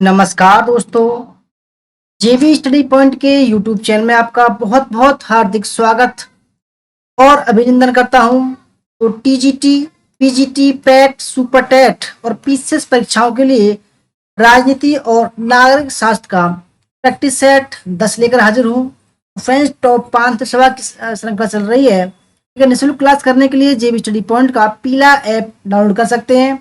नमस्कार दोस्तों। जेबी study point के यूट्यूब चैनल में आपका बहुत बहुत हार्दिक स्वागत और अभिनंदन करता हूं। तो TGT, PGT, PET, super TET और पीसीएस परीक्षाओं के लिए राजनीति और नागरिक शास्त्र का प्रैक्टिस सेट 10 लेकर हाजिर हूं। फ्रेंड्स, टॉप 5 सभा की श्रृंखला चल रही है। ठीक है, निःशुल्क क्लास करने के लिए जेबी स्टडी पॉइंट का पीला ऐप डाउनलोड कर सकते हैं।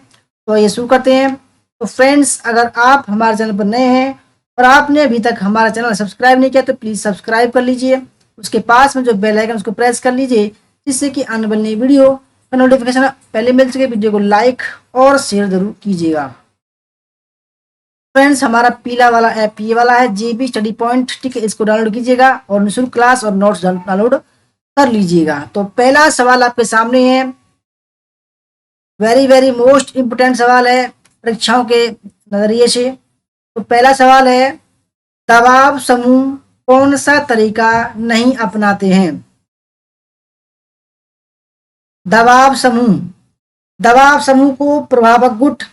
तो ये शुरू करते हैं। तो फ्रेंड्स, अगर आप हमारे चैनल पर नए हैं और आपने अभी तक हमारा चैनल सब्सक्राइब नहीं किया तो प्लीज़ सब्सक्राइब कर लीजिए। उसके पास में जो बेल आइकन उसको प्रेस कर लीजिए, जिससे कि आने वाली वीडियो का नोटिफिकेशन पहले मिल सके। वीडियो को लाइक और शेयर जरूर कीजिएगा। फ्रेंड्स, हमारा पीला वाला ऐप ये वाला है, जेबी स्टडी पॉइंट। ठीक है, इसको डाउनलोड कीजिएगा और निःशुल्क क्लास और नोट्स डाउनलोड कर लीजिएगा। तो पहला सवाल आपके सामने है, वेरी वेरी मोस्ट इम्पोर्टेंट सवाल है परीक्षाओं के नजरिए से। तो पहला सवाल है, दबाव समूह कौन सा तरीका नहीं अपनाते हैं? दबाव समूह को प्रभावक गुट,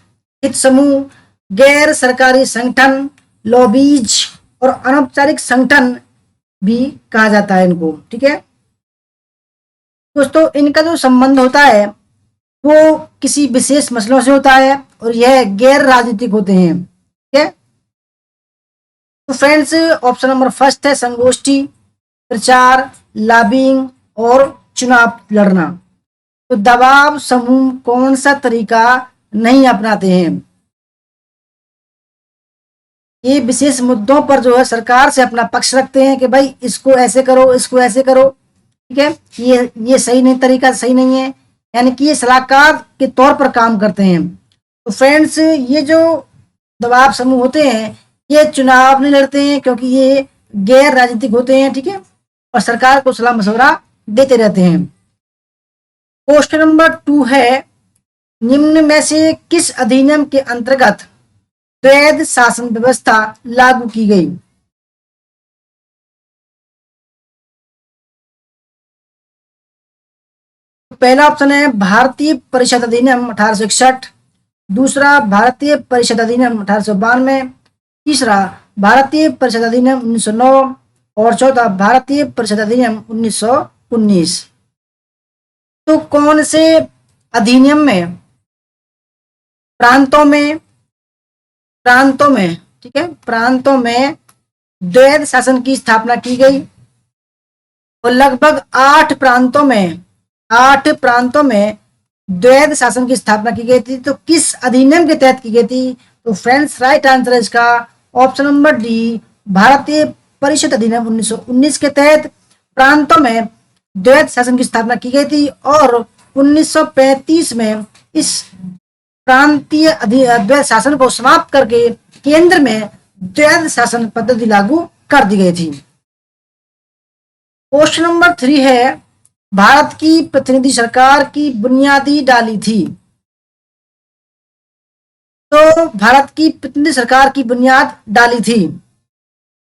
हित समूह, गैर सरकारी संगठन, लॉबीज और अनौपचारिक संगठन भी कहा जाता है इनको। ठीक है दोस्तों, इनका जो संबंध होता है वो किसी विशेष मसलों से होता है और यह गैर राजनीतिक होते हैं। ठीक है, तो फ्रेंड्स, ऑप्शन नंबर फर्स्ट है संगोष्ठी, प्रचार, लॉबिंग और चुनाव लड़ना। तो दबाव समूह कौन सा तरीका नहीं अपनाते हैं? ये विशेष मुद्दों पर जो है सरकार से अपना पक्ष रखते हैं कि भाई इसको ऐसे करो, इसको ऐसे करो। ठीक है, ये सही नहीं, तरीका सही नहीं है, यानी कि ये सलाहकार के तौर पर काम करते हैं। तो फ्रेंड्स, ये जो दबाव समूह होते हैं ये चुनाव नहीं लड़ते हैं क्योंकि ये गैर राजनीतिक होते हैं। ठीक है, और सरकार को सलाह मशवरा देते रहते हैं। क्वेश्चन नंबर 2 है, निम्न में से किस अधिनियम के अंतर्गत द्वैध शासन व्यवस्था लागू की गई? पहला ऑप्शन है भारतीय परिषद अधिनियम 1861, दूसरा भारतीय परिषद अधिनियम 1892, तीसरा भारतीय परिषद अधिनियम 1909 और चौथा भारतीय परिषद अधिनियम 1919। तो कौन से अधिनियम में प्रांतों में द्वैध शासन की स्थापना की गई? और लगभग 8 प्रांतों में द्वैध शासन की स्थापना की गई थी। तो किस अधिनियम के तहत की गई थी? तो फ्रेंड्स, राइट आंसर है इसका ऑप्शन नंबर डी, भारतीय परिषद अधिनियम 1919 के तहत प्रांतों में द्वैध शासन की स्थापना की गई थी और 1935 में इस प्रांतीय द्वैध शासन को समाप्त करके केंद्र में द्वैध शासन पद्धति लागू कर दी गई थी। क्वेश्चन नंबर 3 है, भारत की प्रतिनिधि सरकार की बुनियादी डाली थी। तो भारत की प्रतिनिधि सरकार की बुनियाद डाली थी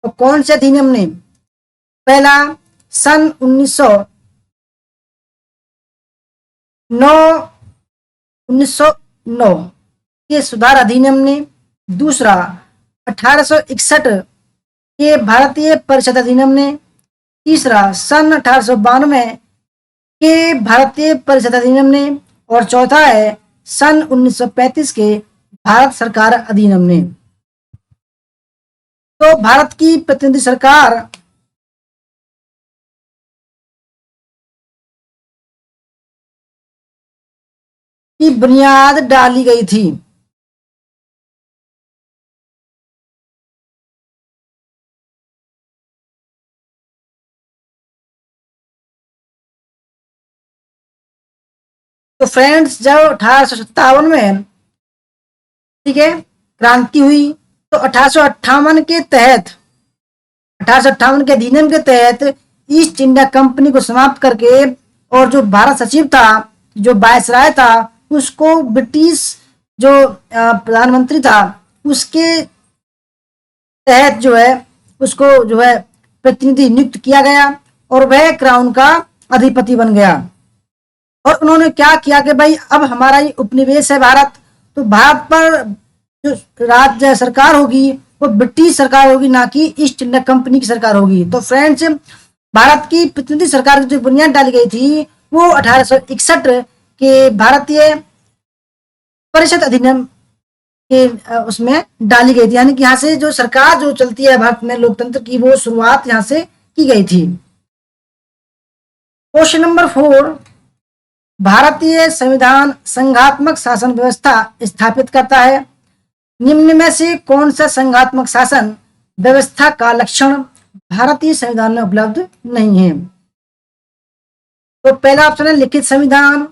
तो कौन से अधिनियम ने? पहला, सन 1909 के सुधार अधिनियम ने, दूसरा 1861 के भारतीय परिषद अधिनियम ने, तीसरा सन 1892 के भारतीय परिषद अधिनियम ने और चौथा है सन 1935 के भारत सरकार अधिनियम ने। तो भारत की प्रतिनिधि सरकार की बुनियाद डाली गई थी। तो फ्रेंड्स, जब 1857 में, ठीक है, क्रांति हुई तो 1858 के तहत, 1858 के अधिनियम के तहत ईस्ट इंडिया कंपनी को समाप्त करके और जो भारत सचिव था, जो वायसराय था, उसको ब्रिटिश जो प्रधानमंत्री था उसके तहत जो है उसको जो है प्रतिनिधि नियुक्त किया गया और वह क्राउन का अधिपति बन गया। और उन्होंने क्या किया कि भाई अब हमारा ये उपनिवेश है भारत, तो भारत पर जो राज्य सरकार होगी वो ब्रिटिश सरकार होगी, ना कि ईस्ट इंडिया कंपनी की सरकार होगी। तो फ्रेंड्स, भारत की प्रतिनिधि सरकार की जो बुनियाद डाली गई थी वो 1861 के भारतीय परिषद अधिनियम के उसमें डाली गई थी, यानी कि यहाँ से जो सरकार जो चलती है भारत में लोकतंत्र की, वो शुरुआत यहाँ से की गई थी। क्वेश्चन नंबर 4, भारतीय संविधान संघात्मक शासन व्यवस्था स्थापित करता है। निम्न में से कौन सा संघात्मक शासन व्यवस्था का लक्षण भारतीय संविधान में उपलब्ध नहीं है? तो पहला ऑप्शन है लिखित संविधान,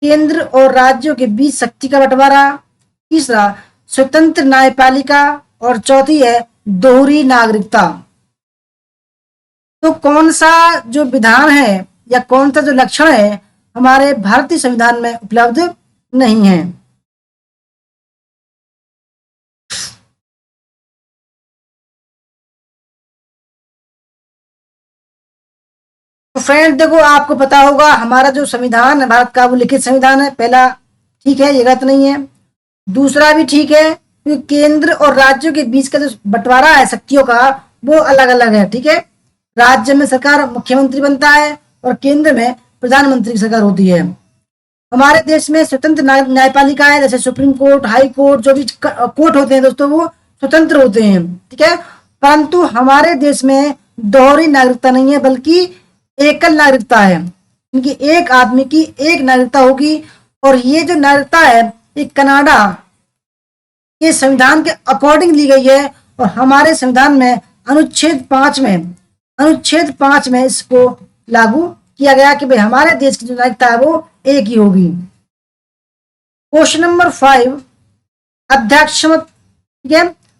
केंद्र और राज्यों के बीच शक्ति का बंटवारा, तीसरा स्वतंत्र न्यायपालिका, और चौथी है दोहरी नागरिकता। तो कौन सा जो विधान है या कौन सा जो लक्षण है हमारे भारतीय संविधान में उपलब्ध नहीं है? तो फ्रेंड देखो, आपको पता होगा हमारा जो संविधान है भारत का वो लिखित संविधान है। पहला ठीक है, ये गलत नहीं है। दूसरा भी ठीक है, क्योंकि केंद्र और राज्यों के बीच का जो बंटवारा है शक्तियों का वो अलग अलग है। ठीक है, राज्य में सरकार मुख्यमंत्री बनता है और केंद्र में प्रधानमंत्री की सरकार होती है। हमारे देश में स्वतंत्र न्यायपालिका है, जैसे सुप्रीम कोर्ट, हाई कोर्ट, जो भी कोर्ट होते हैं दोस्तों वो स्वतंत्र होते हैं। ठीक है, परंतु हमारे देश में दोहरी नागरिकता नहीं है, बल्कि एकल नागरिकता है, क्योंकि एक आदमी की एक नागरिकता होगी। और ये जो नागरिकता है ये कनाडा के संविधान के अकॉर्डिंग ली गई है, और हमारे संविधान में अनुच्छेद 5 में इसको लागू किया गया कि भाई हमारे देश की जो नागरिकता है वो एक ही होगी। क्वेश्चन नंबर 5,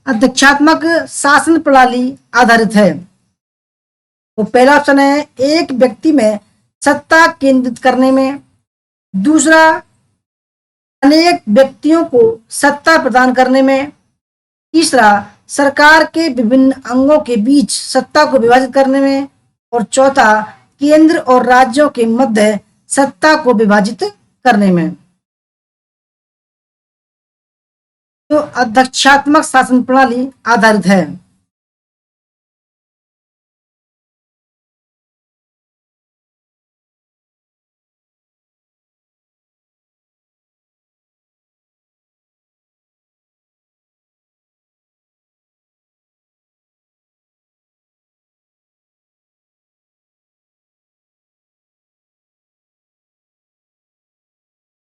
अध्यक्षात्मक शासन प्रणाली आधारित है। तो पहला ऑप्शन है एक व्यक्ति में सत्ता केंद्रित करने में, दूसरा अनेक व्यक्तियों को सत्ता प्रदान करने में, तीसरा सरकार के विभिन्न अंगों के बीच सत्ता को विभाजित करने में, और चौथा केंद्र और राज्यों के मध्य सत्ता को विभाजित करने में। तो अध्यक्षात्मक शासन प्रणाली आधारित है।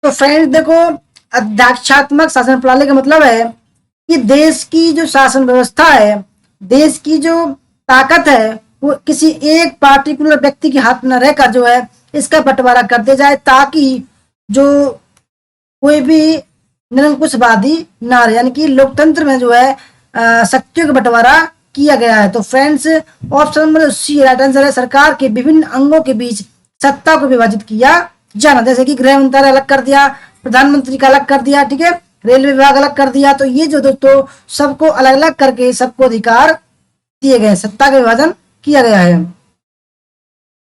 तो फ्रेंड्स देखो, अध्यक्षात्मक शासन प्रणाली का मतलब है कि देश की जो शासन व्यवस्था है, देश की जो ताकत है वो किसी एक पार्टिकुलर व्यक्ति के हाथ में रहकर जो है इसका बंटवारा कर दिया जाए, ताकि जो कोई भी निरंकुशवादी ना रहे, यानी कि लोकतंत्र में जो है शक्तियों का बंटवारा किया गया है। तो friends, option number C right answer है, सरकार के विभिन्न अंगों के बीच सत्ता को विभाजित किया जाना। जैसे कि गृह मंत्रालय अलग कर दिया, प्रधानमंत्री का अलग कर दिया, ठीक है, रेलवे विभाग अलग कर दिया। तो ये जो दोस्तों सबको अलग अलग करके सबको अधिकार दिए गए, सत्ता का विभाजन किया गया है।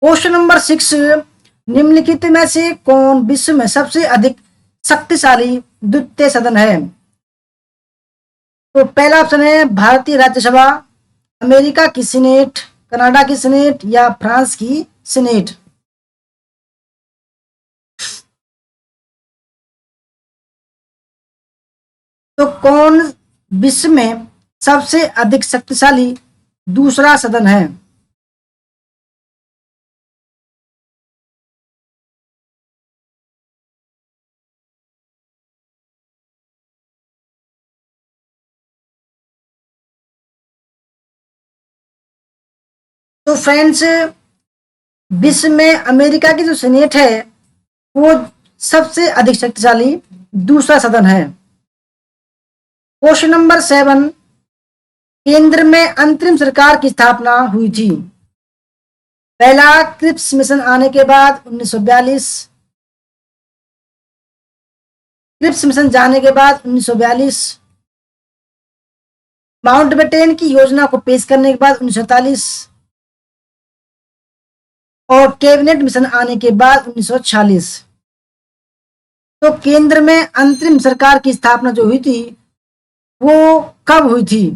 क्वेश्चन नंबर 6, निम्नलिखित में से कौन विश्व में सबसे अधिक शक्तिशाली द्वितीय सदन है? तो पहला ऑप्शन है भारतीय राज्यसभा, अमेरिका की सीनेट, कनाडा की सीनेट, या फ्रांस की सीनेट। तो कौन विश्व में सबसे अधिक शक्तिशाली दूसरा सदन है? तो फ्रेंड्स, विश्व में अमेरिका की जो सीनेट है वो सबसे अधिक शक्तिशाली दूसरा सदन है। क्वेश्चन नंबर 7, केंद्र में अंतरिम सरकार की स्थापना हुई थी। पहला क्रिप्स मिशन आने के बाद 1942, क्रिप्स मिशन जाने के बाद 1942, माउंटबेटन की योजना को पेश करने के बाद 1947, और कैबिनेट मिशन आने के बाद 1946। तो केंद्र में अंतरिम सरकार की स्थापना जो हुई थी वो कब हुई थी?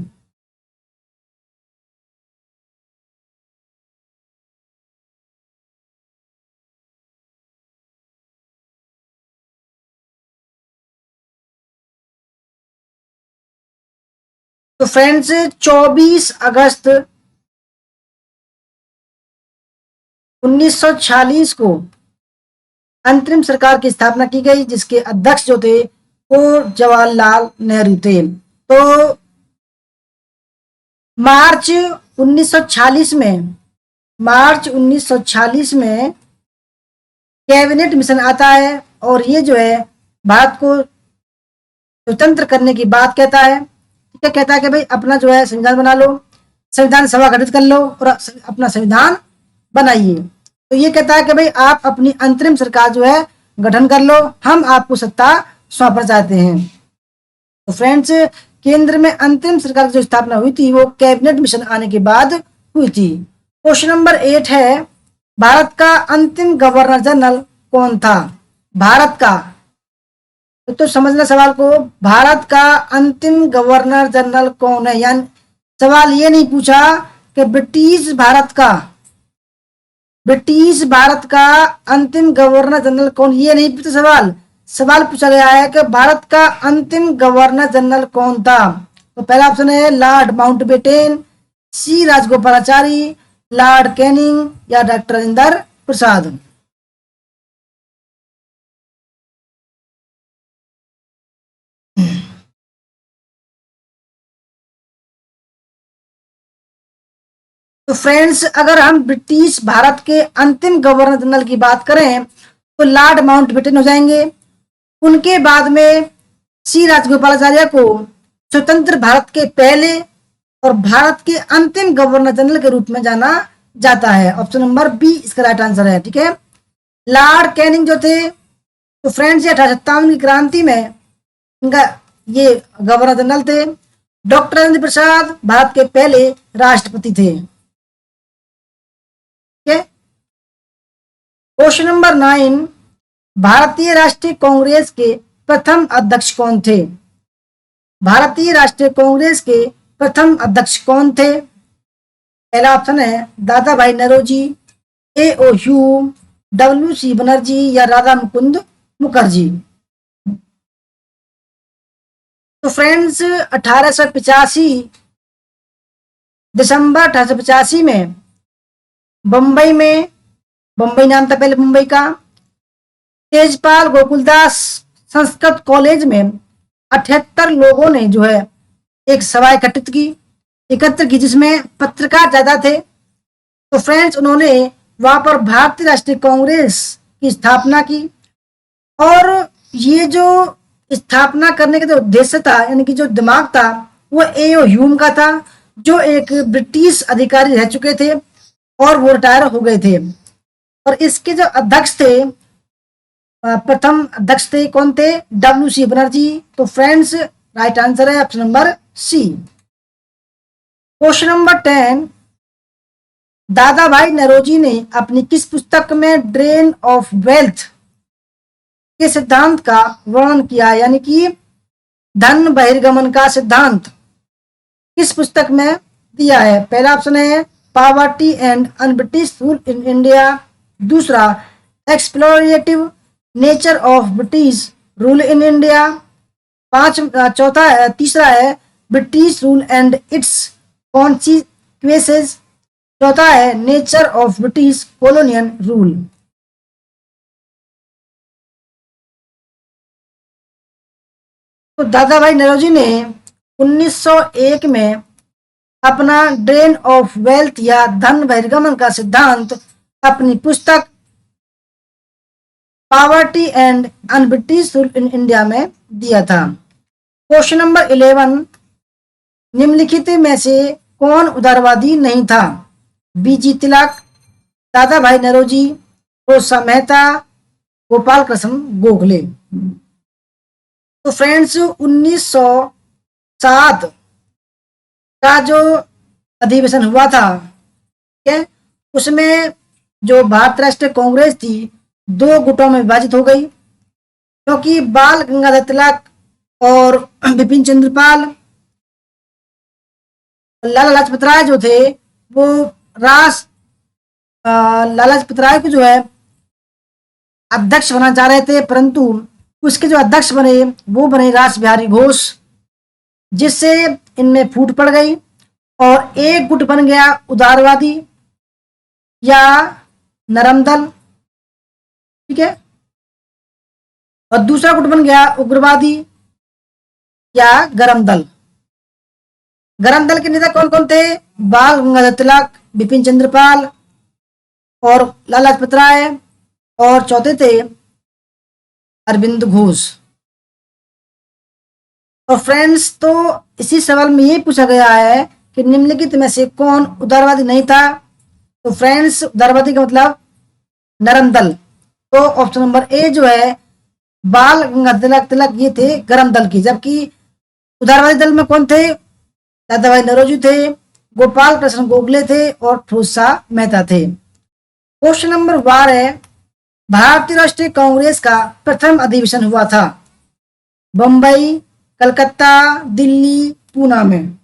तो फ्रेंड्स 24 अगस्त 1946 को अंतरिम सरकार की स्थापना की गई, जिसके अध्यक्ष जो थे वो जवाहरलाल नेहरू थे। तो मार्च 1946 में मार्च 1946 में कैबिनेट मिशन आता है और ये जो है भारत को स्वतंत्र करने की बात कहता है। क्या कहता है कि भाई अपना जो है संविधान बना लो, संविधान सभा गठित कर लो और अपना संविधान बनाइए। तो ये कहता है कि भाई आप अपनी अंतरिम सरकार जो है गठन कर लो, हम आपको सत्ता सौंपना चाहते हैं। तो फ्रेंड्स केंद्र में अंतरिम सरकार की जो स्थापना हुई थी वो कैबिनेट मिशन आने के बाद हुई थी। क्वेश्चन नंबर 8 है, भारत का अंतिम गवर्नर जनरल कौन था? भारत का, तो समझना सवाल को, भारत का अंतिम गवर्नर जनरल कौन है? यानी सवाल ये नहीं पूछा कि ब्रिटिश भारत का अंतिम गवर्नर जनरल कौन, ये नहीं पूछा सवाल पूछा गया है कि भारत का अंतिम गवर्नर जनरल कौन था। तो पहला ऑप्शन है लॉर्ड माउंटबेटन, सी राजगोपालाचारी, लॉर्ड कैनिंग या डॉक्टर राजेंद्र प्रसाद। तो फ्रेंड्स अगर हम ब्रिटिश भारत के अंतिम गवर्नर जनरल की बात करें तो लॉर्ड माउंटबेटन हो जाएंगे। उनके बाद में सी राजगोपालाचार्य को स्वतंत्र भारत के पहले और भारत के अंतिम गवर्नर जनरल के रूप में जाना जाता है। ऑप्शन नंबर बी इसका राइट आंसर है। ठीक है, लॉर्ड कैनिंग जो थे तो फ्रेंड्स 1857 की क्रांति में इनका ये गवर्नर जनरल थे। डॉक्टर राजेंद्र प्रसाद भारत के पहले राष्ट्रपति थे। क्वेश्चन नंबर 9, भारतीय राष्ट्रीय कांग्रेस के प्रथम अध्यक्ष कौन थे? भारतीय राष्ट्रीय कांग्रेस के प्रथम अध्यक्ष कौन थे? पहला ऑप्शन है दादा भाई Naoroji, A.O. Hume, W.C. Banerjee या राधा मुकुंद मुखर्जी। तो फ्रेंड्स 1885 दिसंबर 1885 में बम्बई नाम था पहले मुंबई का, तेजपाल गोकुलदास संस्कृत कॉलेज में 78 लोगों ने जो है एक सभा एकत्र की जिसमें पत्रकार ज्यादा थे। तो फ्रेंड्स उन्होंने वहां पर भारतीय राष्ट्रीय कांग्रेस की स्थापना की और ये जो स्थापना करने का जो उद्देश्य था यानी कि जो दिमाग था वो A.O. ह्यूम का था, जो एक ब्रिटिश अधिकारी रह चुके थे और वो रिटायर हो गए थे। और इसके जो अध्यक्ष थे प्रथम अध्यक्ष थे कौन थे? W.C. बनर्जी। तो फ्रेंड्स राइट आंसर है option number C. Question number 10, दादा भाई नौरोजी ने अपनी किस पुस्तक में ड्रेन ऑफ वेल्थ के सिद्धांत का वर्णन किया? यानी कि धन बहिर्गमन का सिद्धांत किस पुस्तक में दिया है? पहला ऑप्शन है poverty and unBritish rule in India, दूसरा explorative nature of British rule in India, तीसरा है British rule and its consequences, चौथा है nature of British colonial rule. तो दादा भाई नौरोजी ने 1901 में अपना ड्रेन ऑफ वेल्थ या धन बहिर्गमन का सिद्धांत अपनी पुस्तक poverty and unBritish rule in India में दिया था। क्वेश्चन नंबर 11, निम्नलिखित में से कौन उदारवादी नहीं था? B.G. तिलक, दादा भाई नौरोजी, रोसा मेहता, गोपाल कृष्ण गोखले। तो फ्रेंड्स 1907 का जो अधिवेशन हुआ था, ठीक है, उसमें जो भारत राष्ट्रीय कांग्रेस थी 2 गुटों में विभाजित हो गई, क्योंकि बाल गंगाधर तिलक और बिपिन चंद्र पाल लाला लाजपत राय जो थे वो रास लाला लाजपत राय को जो है अध्यक्ष बनाना चाह रहे थे, परंतु उसके जो अध्यक्ष बने वो बने रास बिहारी घोष, जिससे इनमें फूट पड़ गई और एक गुट बन गया उदारवादी या नरम दल, ठीक है, और दूसरा गुट बन गया उग्रवादी या गरम दल। गरम दल के नेता कौन कौन थे? बाल गंगाधर तिलक, बिपिन चंद्र पाल और लाला लाजपत राय, और चौथे थे अरविंद घोष। और फ्रेंड्स, तो इसी सवाल में ये पूछा गया है कि निम्नलिखित में से कौन उदारवादी नहीं था? तो फ्रेंड्स, उदारवादी का मतलब नरम दल। तो ऑप्शन नंबर ए जो है बाल गंगाधर तिलक ये थे गरम दल की, जबकि उदारवादी दल में कौन थे? दादा भाई नौरोजी थे, गोपाल कृष्ण गोखले थे और फिरोज शाह मेहता थे। क्वेश्चन नंबर 12 है, भारतीय राष्ट्रीय कांग्रेस का प्रथम अधिवेशन हुआ था बंबई, कलकत्ता, दिल्ली, पूना में।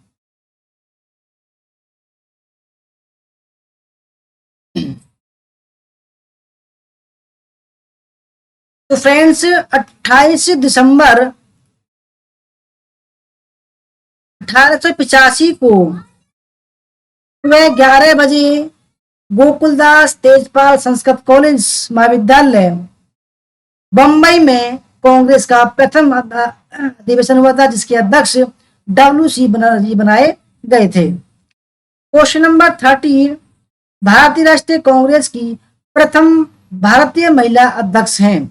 तो फ्रेंड्स, 28 दिसंबर 1885 को सुबह 11 बजे गोकुलदास तेजपाल संस्कृत कॉलेज महाविद्यालय बंबई में कांग्रेस का प्रथम अधिवेशन हुआ था, जिसके अध्यक्ष WC बनर्जी बनाए गए थे। क्वेश्चन नंबर 13, भारतीय राष्ट्रीय कांग्रेस की प्रथम भारतीय महिला अध्यक्ष हैं।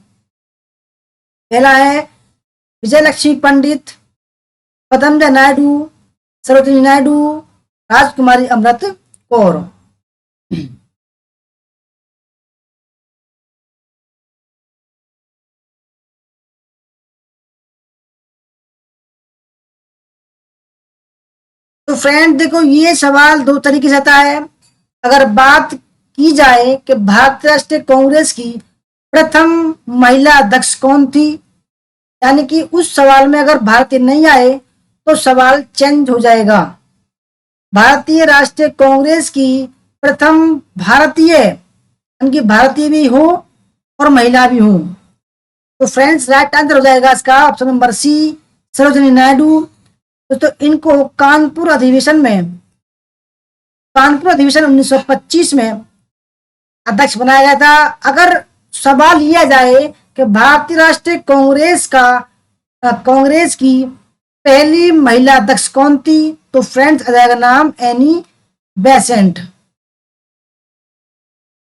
पहला है विजय लक्ष्मी पंडित, पद्मजा नायडू, सरोजिनी नायडू, राजकुमारी अमृत कौर। तो फ्रेंड देखो, ये सवाल दो तरीके से आता है। अगर बात की जाए कि भारतीय राष्ट्रीय कांग्रेस की प्रथम महिला अध्यक्ष कौन थी, यानी कि उस सवाल में अगर भारतीय नहीं आए तो सवाल चेंज हो जाएगा। भारतीय राष्ट्रीय कांग्रेस की प्रथम भारतीय, यानी कि भारतीय भी हो और महिला भी हो, तो फ्रेंड्स राइट आंसर हो जाएगा इसका option number C, Sarojini Naidu. तो इनको कानपुर अधिवेशन 1925 में अध्यक्ष बनाया गया था। अगर सवाल लिया जाए कि भारतीय राष्ट्रीय कांग्रेस की पहली महिला अध्यक्ष कौन थी, तो फ्रेंड्स आ जाएगा नाम एनी बेसेंट,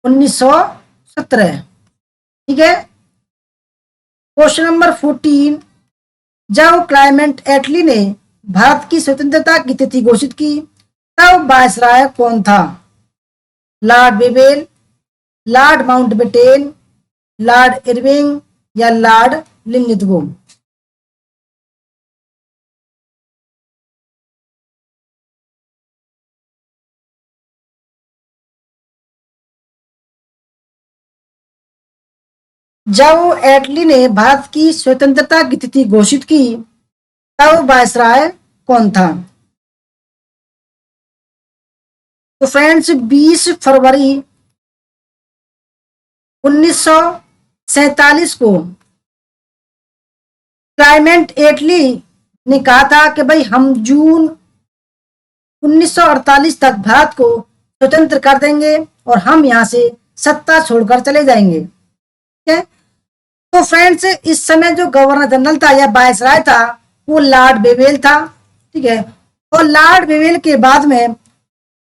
1917। ठीक है। क्वेश्चन नंबर 14, जब क्लाइमेट एटली ने भारत की स्वतंत्रता की तिथि घोषित की तब वायसराय कौन था? Lord Wavell, Lord Mountbatten, Lord Irving या लॉर्ड लिनलिथगो? जब एटली ने भारत की स्वतंत्रता की तिथि घोषित की तब वायसराय कौन था? तो फ्रेंड्स 20 फरवरी 1947 को क्लाइमेट एटली ने कहा था कि भाई हम जून 1948 तक भारत को स्वतंत्र कर देंगे और हम यहां से सत्ता छोड़कर चले जाएंगे। ठीक है। तो फ्रेंड्स, इस समय जो गवर्नर जनरल था या वायसराय था वो लॉर्ड बेवेल था। ठीक है। और लॉर्ड बेवेल के बाद में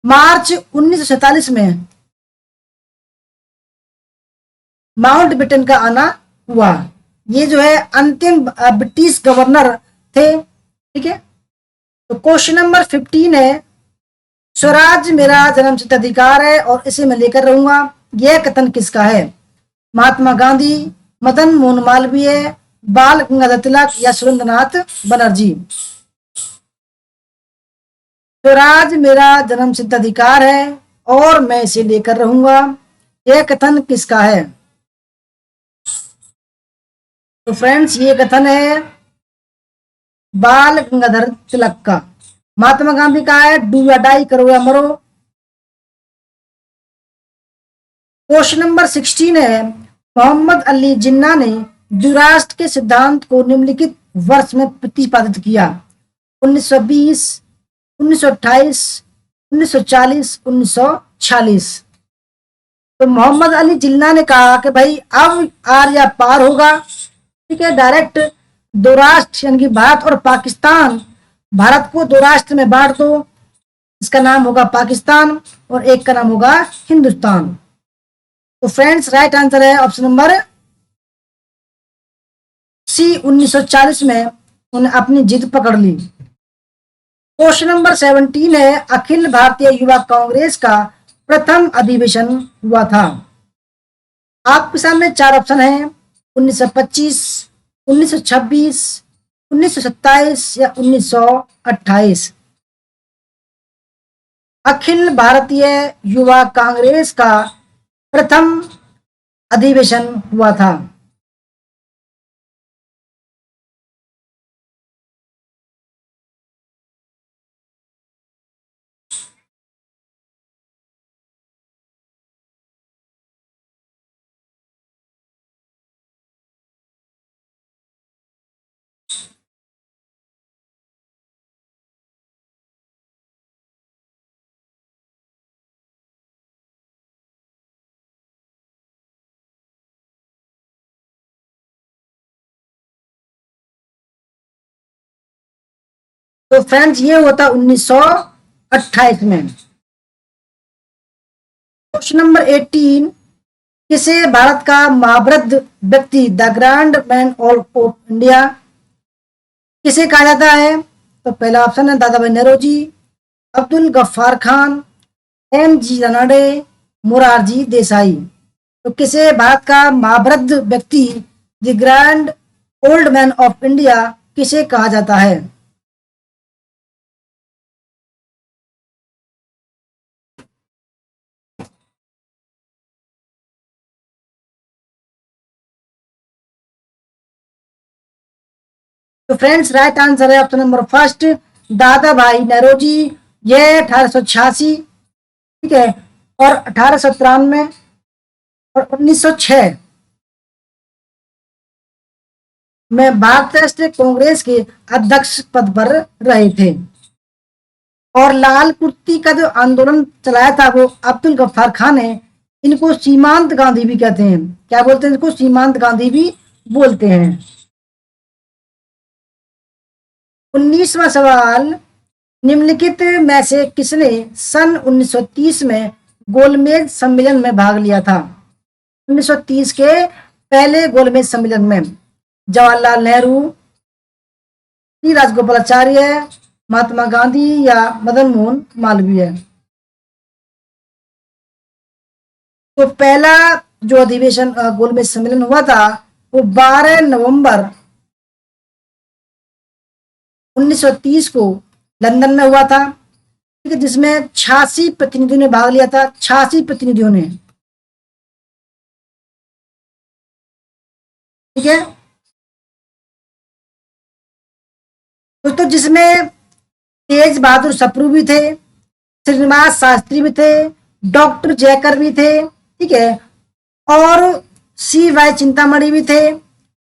मार्च 1947 में माउंटबेटन का आना हुआ। ये जो है अंतिम ब्रिटिश गवर्नर थे। ठीक है। तो क्वेश्चन नंबर 15 है, स्वराज मेरा जन्मसिद्ध अधिकार है और इसे मैं लेकर रहूंगा, यह कथन किसका है? महात्मा गांधी, मदन मोहन मालवीय, बाल गंगाधर तिलक या सुरेंद्रनाथ बनर्जी? स्वराज मेरा जन्मसिद्ध अधिकार है और मैं इसे लेकर रहूंगा, यह कथन किसका है? तो फ्रेंड्स, ये कथन है बाल गंगाधर तिलक का। महात्मा गांधी का है डू या डाई, करो या मरो। क्वेश्चन नंबर 16 है, मोहम्मद अली जिन्ना ने द्विराष्ट्र के सिद्धांत को निम्नलिखित वर्ष में प्रतिपादित किया? 1920, 1928, 1940, 1946। तो मोहम्मद अली जिन्ना ने कहा कि भाई अब आर या पार होगा, ठीक है, डायरेक्ट दो राष्ट्र यानी कि भारत और पाकिस्तान, भारत को दो राष्ट्र में बांट दो, इसका नाम होगा पाकिस्तान और एक का नाम होगा हिंदुस्तान। तो फ्रेंड्स राइट आंसर है ऑप्शन नंबर सी, 1940 में उन्हें अपनी जिद पकड़ ली। क्वेश्चन नंबर 17 है, अखिल भारतीय युवा कांग्रेस का प्रथम अधिवेशन हुआ था? आपके सामने चार ऑप्शन है, 1925, 1926, 1927 या 1928। अखिल भारतीय युवा कांग्रेस का प्रथम अधिवेशन हुआ था। तो फ्रेंड्स ये होता 1928 में। क्वेश्चन नंबर 18, किसे भारत का महावृद्ध व्यक्ति the grand man of India किसे कहा जाता है? तो पहला ऑप्शन है दादा भाई नौरोजी, अब्दुल गफ्फार खान, एम जी रनाडे, मोरारजी देसाई। तो किसे भारत का महावृद्ध व्यक्ति the grand old man of India किसे कहा जाता है? तो फ्रेंड्स राइट आंसर है ऑप्शन नंबर फर्स्ट, दादा भाई नौरोजी। यह 1886, ठीक है, और 1893 और 1906 में भारतीय राष्ट्रीय कांग्रेस के अध्यक्ष पद पर रहे थे। और लाल कुर्ती का जो आंदोलन चलाया था वो अब्दुल गफ्फार खान ने। इनको सीमांत गांधी भी कहते हैं। क्या बोलते हैं इनको? सीमांत गांधी भी बोलते हैं। 19वां सवाल, निम्नलिखित में से किसने सन 1930 में गोलमेज सम्मेलन में भाग लिया था? 1930 के पहले गोलमेज सम्मेलन में जवाहरलाल नेहरू, श्री राजगोपालाचार्य, महात्मा गांधी या मदन मोहन मालवीय। तो पहला जो अधिवेशन गोलमेज सम्मेलन हुआ था वो 12 नवंबर 1930 को लंदन में हुआ था, ठीक है, जिसमें 86 प्रतिनिधियों ने भाग लिया था। 86 प्रतिनिधियों ने, ठीक है दोस्तों, जिसमें तेज बहादुर सप्रू भी थे, श्रीनिवास शास्त्री भी थे, डॉक्टर जयकर भी थे, ठीक है, और सी वाई चिंतामणि भी थे,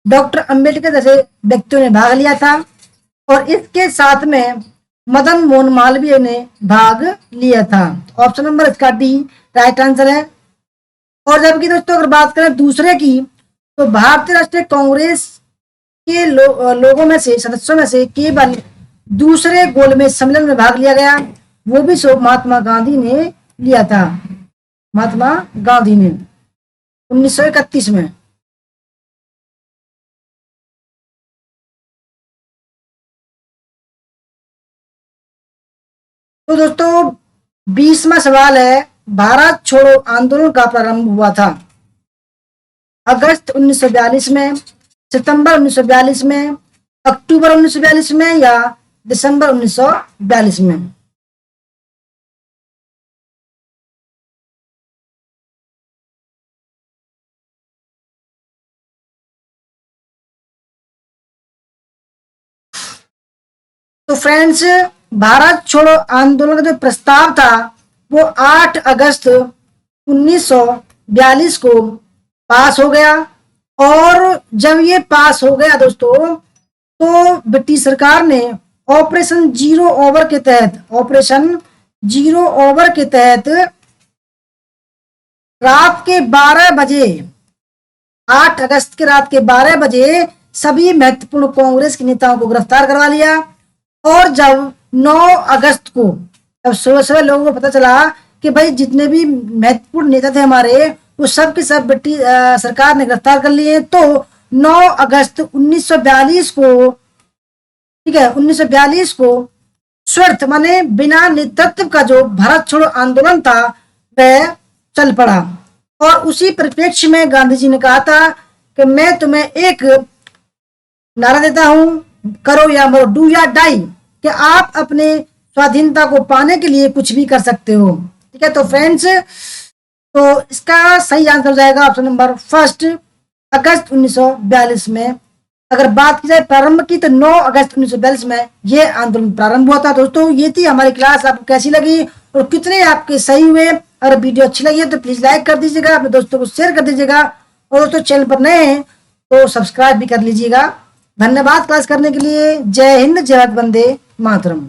डॉक्टर अंबेडकर जैसे व्यक्तियों ने भाग लिया था। और इसके साथ में मदन मोहन मालवीय ने भाग लिया था। ऑप्शन नंबर इसका डी राइट आंसर है। और जबकि दोस्तों अगर बात करें दूसरे की, तो भारतीय राष्ट्रीय कांग्रेस के लोगों में से, सदस्यों में से केवल दूसरे गोलमेज सम्मेलन में भाग लिया गया, वो भी महात्मा गांधी ने लिया था। महात्मा गांधी ने 1931 में। तो दोस्तों 20वां सवाल है, भारत छोड़ो आंदोलन का प्रारंभ हुआ था अगस्त 1942 में, सितंबर 1942 में, अक्टूबर 1942 में या दिसंबर 1942 में? तो फ्रेंड्स भारत छोड़ो आंदोलन का जो प्रस्ताव था वो 8 अगस्त 1942 को पास हो गया। और जब ये पास हो गया दोस्तों, तो ब्रिटिश सरकार ने ऑपरेशन जीरो ओवर के तहत रात के 12 बजे, 8 अगस्त के रात के 12 बजे सभी महत्वपूर्ण कांग्रेस के नेताओं को गिरफ्तार करवा लिया। और जब 9 अगस्त को जब सुबह सुबह लोगों को पता चला कि भाई जितने भी महत्वपूर्ण नेता थे हमारे वो सब के सब ब्रिटिश सरकार ने गिरफ्तार कर लिए, तो 9 अगस्त 1942 को, ठीक है, 1942 को स्वर्थ माने बिना नेतृत्व का जो भारत छोड़ो आंदोलन था वह चल पड़ा। और उसी परिप्रेक्ष्य में गांधी जी ने कहा था कि मैं तुम्हें एक नारा देता हूं, करो या मरो, डू या डाई, कि आप अपने स्वाधीनता को पाने के लिए कुछ भी कर सकते हो। ठीक है, तो फ्रेंड्स, तो इसका सही आंसर हो जाएगा ऑप्शन नंबर फर्स्ट, अगस्त 1942 में। अगर बात की जाए प्रारंभ की, तो 9 अगस्त 1942 में ये आंदोलन प्रारंभ हुआ था। दोस्तों, ये थी हमारी क्लास। आपको कैसी लगी और कितने आपके सही हुए? अगर वीडियो अच्छी लगी है तो प्लीज लाइक कर दीजिएगा, अपने दोस्तों को शेयर कर दीजिएगा, और दोस्तों चैनल पर नए हैं तो सब्सक्राइब भी कर लीजिएगा। धन्यवाद क्लास करने के लिए। जय हिंद, जय भारत, वंदे मातरम।